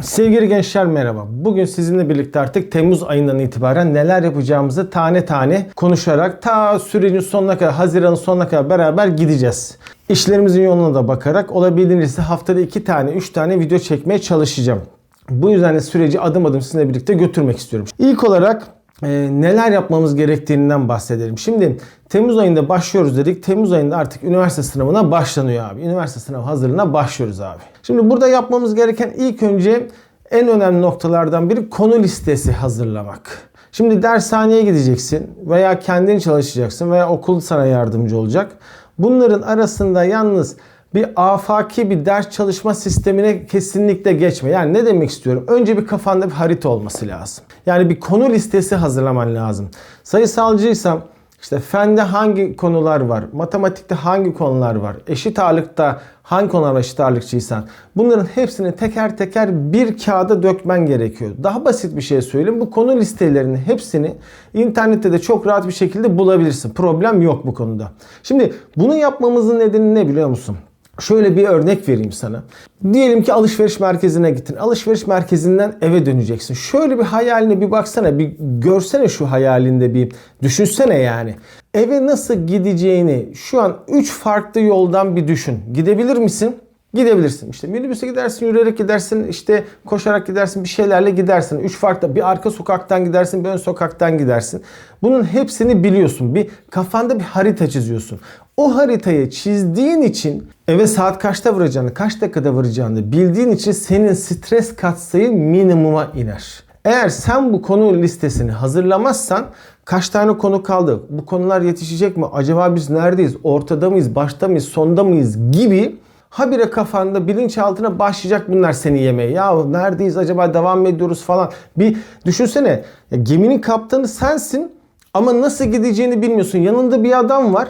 Sevgili gençler merhaba. Bugün sizinle birlikte artık Temmuz ayından itibaren neler yapacağımızı tane tane konuşarak ta sürecin sonuna kadar, Haziran'ın sonuna kadar beraber gideceğiz. İşlerimizin yoluna da bakarak olabildiğince haftada 2 tane 3 tane video çekmeye çalışacağım. Bu yüzden de süreci adım adım sizinle birlikte götürmek istiyorum. İlk olarak neler yapmamız gerektiğinden bahsedelim. Şimdi Temmuz ayında başlıyoruz dedik. Temmuz ayında artık üniversite sınavına başlanıyor abi. Üniversite sınav hazırlığına başlıyoruz abi. Şimdi burada yapmamız gereken ilk önce en önemli noktalardan biri konu listesi hazırlamak. Şimdi dershaneye gideceksin veya kendin çalışacaksın veya okul sana yardımcı olacak. Bunların arasında yalnız bir afaki bir ders çalışma sistemine kesinlikle geçme. Yani ne demek istiyorum? Önce bir kafanda bir harita olması lazım. Yani bir konu listesi hazırlaman lazım. Sayısalcıysam işte fende hangi konular var? Matematikte hangi konular var? Eşit ağırlıkta hangi konular eşit ağırlıkçıysan bunların hepsini teker teker bir kağıda dökmen gerekiyor. Daha basit bir şey söyleyeyim. Bu konu listelerinin hepsini internette de çok rahat bir şekilde bulabilirsin. Problem yok bu konuda. Şimdi bunu yapmamızın nedeni ne biliyor musun? Şöyle bir örnek vereyim sana. Diyelim ki alışveriş merkezine gittin. Alışveriş merkezinden eve döneceksin. Şöyle bir hayaline bir baksana, bir görsene şu hayalinde bir düşünsene yani. Eve nasıl gideceğini şu an 3 farklı yoldan bir düşün. Gidebilir misin? Gidebilirsin. İşte minibüse gidersin, yürüyerek gidersin, işte koşarak gidersin, bir şeylerle gidersin. 3 farklı, bir arka sokaktan gidersin, bir ön sokaktan gidersin. Bunun hepsini biliyorsun. Bir kafanda bir harita çiziyorsun. O haritayı çizdiğin için eve saat kaçta varacağını, kaç dakikada varacağını bildiğin için senin stres katsayın minimuma iner. Eğer sen bu konu listesini hazırlamazsan kaç tane konu kaldı? Bu konular yetişecek mi? Acaba biz neredeyiz? Ortada mıyız? Başta mıyız? Sonda mıyız? Gibi habire kafanda bilinçaltına başlayacak bunlar seni yemeye. Ya neredeyiz? Acaba devam mı ediyoruz falan. Bir düşünsene. Ya, geminin kaptanı sensin ama nasıl gideceğini bilmiyorsun. Yanında bir adam var.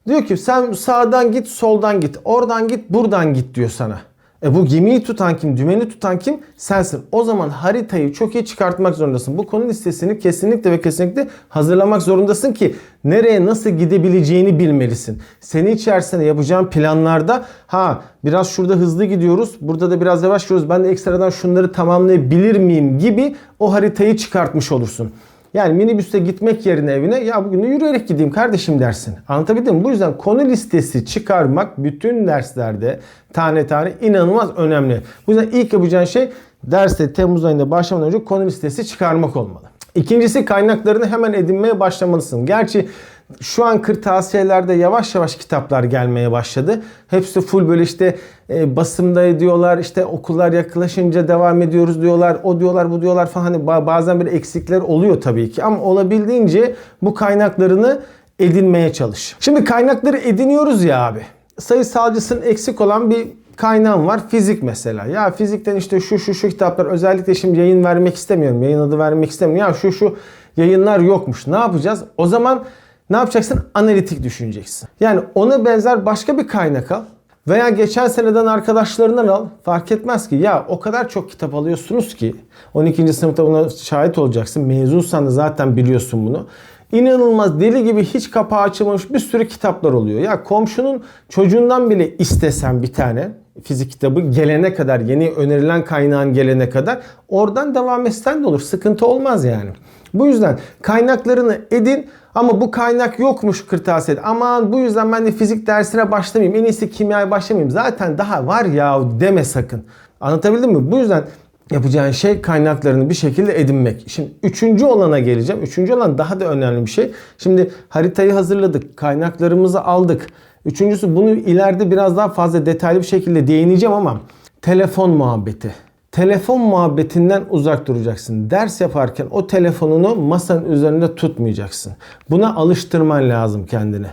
Diyor ki sen sağdan git, soldan git, oradan git, buradan git diyor sana. Bu gemiyi tutan kim, dümeni tutan kim? Sensin. O zaman haritayı çok iyi çıkartmak zorundasın. Bu konu listesini kesinlikle ve kesinlikle hazırlamak zorundasın ki nereye nasıl gidebileceğini bilmelisin. Senin içerisinde yapacağın planlarda biraz şurada hızlı gidiyoruz, burada da biraz yavaş gidiyoruz. Ben de ekstradan şunları tamamlayabilir miyim gibi o haritayı çıkartmış olursun. Yani minibüste gitmek yerine evine ya bugün de yürüyerek gideyim kardeşim dersin. Anlatabildim mi? Bu yüzden konu listesi çıkarmak bütün derslerde tane tane inanılmaz önemli. Bu yüzden ilk yapacağın şey derste Temmuz ayında başlamadan önce konu listesi çıkarmak olmalı. İkincisi kaynaklarını hemen edinmeye başlamalısın. Gerçi şu an kırtasiyelerde yavaş yavaş kitaplar gelmeye başladı. Hepsi full böyle işte basımda diyorlar, işte okullar yaklaşınca devam ediyoruz diyorlar, o diyorlar, bu diyorlar falan. Hani bazen bir eksikler oluyor tabii ki ama olabildiğince bu kaynaklarını edinmeye çalış. Şimdi kaynakları ediniyoruz ya abi. Sayısalcısının eksik olan bir kaynağım var. Fizik mesela. Ya fizikten işte şu kitaplar, özellikle şimdi yayın vermek istemiyorum. Yayın adı vermek istemiyorum. Ya şu yayınlar yokmuş. Ne yapacağız? O zaman ne yapacaksın? Analitik düşüneceksin. Yani ona benzer başka bir kaynak al. Veya geçen seneden arkadaşlarından al. Fark etmez ki. Ya o kadar çok kitap alıyorsunuz ki 12. sınıfta buna şahit olacaksın. Mezunsan da zaten biliyorsun bunu. İnanılmaz deli gibi hiç kapağı açılmamış bir sürü kitaplar oluyor. Ya komşunun çocuğundan bile istesen bir tane fizik kitabı gelene kadar, yeni önerilen kaynağın gelene kadar oradan devam etsen de olur. Sıkıntı olmaz yani. Bu yüzden kaynaklarını edin ama bu kaynak yokmuş kırtasiyede. Aman bu yüzden ben de fizik dersine başlamayayım. En iyisi kimyaya başlamayayım. Zaten daha var ya deme sakın. Anlatabildim mi? Bu yüzden yapacağın şey kaynaklarını bir şekilde edinmek. Şimdi üçüncü olana geleceğim. Üçüncü olan daha da önemli bir şey. Şimdi haritayı hazırladık. Kaynaklarımızı aldık. Üçüncüsü bunu ileride biraz daha fazla detaylı bir şekilde değineceğim ama telefon muhabbeti. Telefon muhabbetinden uzak duracaksın. Ders yaparken o telefonunu masanın üzerinde tutmayacaksın. Buna alıştırman lazım kendine.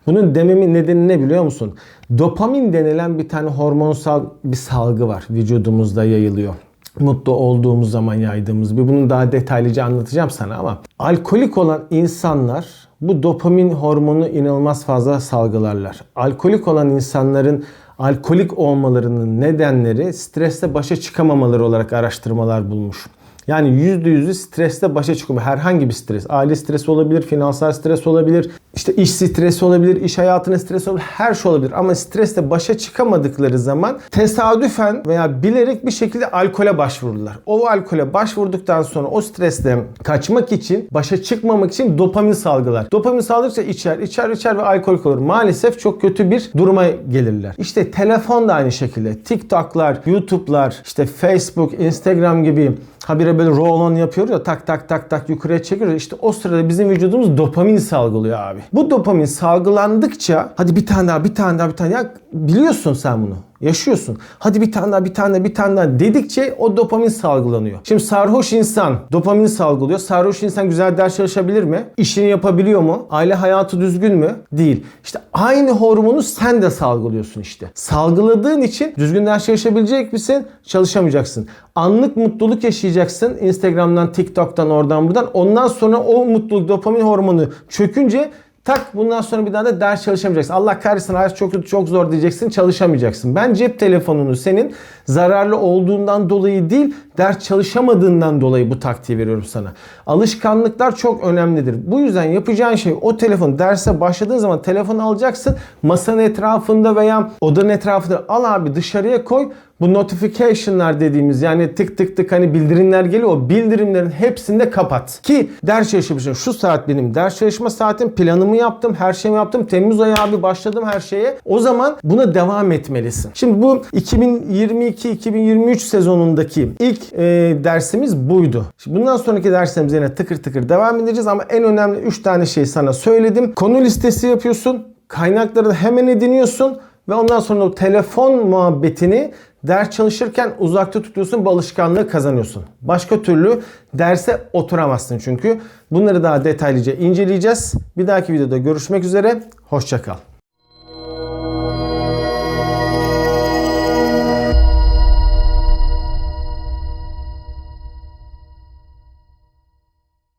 Bunun dememin nedeni ne biliyor musun? Dopamin denilen bir tane hormonsal bir salgı var. Vücudumuzda yayılıyor. Mutlu olduğumuz zaman yaydığımız bir. Bunu daha detaylıca anlatacağım sana ama alkolik olan insanlar bu dopamin hormonu inanılmaz fazla salgılarlar. Alkolik olan insanların alkolik olmalarının nedenleri stresle başa çıkamamaları olarak araştırmalar bulmuş. Yani %100'ü stresle başa çıkıyor. Herhangi bir stres. Aile stresi olabilir, finansal stres olabilir, işte iş stresi olabilir, iş hayatının stresi olabilir, her şey olabilir. Ama stresle başa çıkamadıkları zaman tesadüfen veya bilerek bir şekilde alkole başvururlar. O alkole başvurduktan sonra o stresle kaçmak için, başa çıkmamak için dopamin salgılar. Dopamin salgılarsa içer ve alkol olur. Maalesef çok kötü bir duruma gelirler. İşte telefon da aynı şekilde. TikTok'lar, YouTube'lar, işte Facebook, Instagram gibi habire böyle roll-on yapıyoruz ya, tak tak tak tak yukarıya çekiyoruz. İşte o sırada bizim vücudumuz dopamin salgılıyor abi. Bu dopamin salgılandıkça hadi bir tane daha ya biliyorsun sen bunu. Yaşıyorsun. Hadi bir tane daha dedikçe o dopamin salgılanıyor. Şimdi sarhoş insan dopamin salgılıyor. Sarhoş insan güzel ders çalışabilir mi? İşini yapabiliyor mu? Aile hayatı düzgün mü? Değil. İşte aynı hormonu sen de salgılıyorsun işte. Salgıladığın için düzgün ders çalışabilecek misin? Çalışamayacaksın. Anlık mutluluk yaşayacaksın. Instagram'dan, TikTok'tan, oradan buradan. Ondan sonra o mutluluk, dopamin hormonu çökünce tak, bundan sonra bir daha da ders çalışamayacaksın. Allah kahretsin, hayat çok kötü, çok zor diyeceksin, çalışamayacaksın. Ben cep telefonunu senin zararlı olduğundan dolayı değil, ders çalışamadığından dolayı bu taktiği veriyorum sana. Alışkanlıklar çok önemlidir. Bu yüzden yapacağın şey, o telefon, derse başladığın zaman telefonu alacaksın. Masanın etrafında veya odanın etrafında al abi, dışarıya koy. Bu notification'lar dediğimiz, yani tık tık tık hani bildirimler geliyor. O bildirimlerin hepsini de kapat. Ki ders çalışabilirsin. Şu saat benim ders çalışma saatim, planımı yaptım, her şeyimi yaptım. Temmuz ayı abi başladım her şeye. O zaman buna devam etmelisin. Şimdi bu 2022-2023 sezonundaki ilk dersimiz buydu. Şimdi bundan sonraki derslerimiz yine tıkır tıkır devam edeceğiz ama en önemli 3 tane şey sana söyledim. Konu listesi yapıyorsun. Kaynakları da hemen ediniyorsun. Ve ondan sonra o telefon muhabbetini ders çalışırken uzakta tutuyorsun, bu alışkanlığı kazanıyorsun. Başka türlü derse oturamazsın çünkü. Bunları daha detaylıca inceleyeceğiz. Bir dahaki videoda görüşmek üzere. Hoşça kal.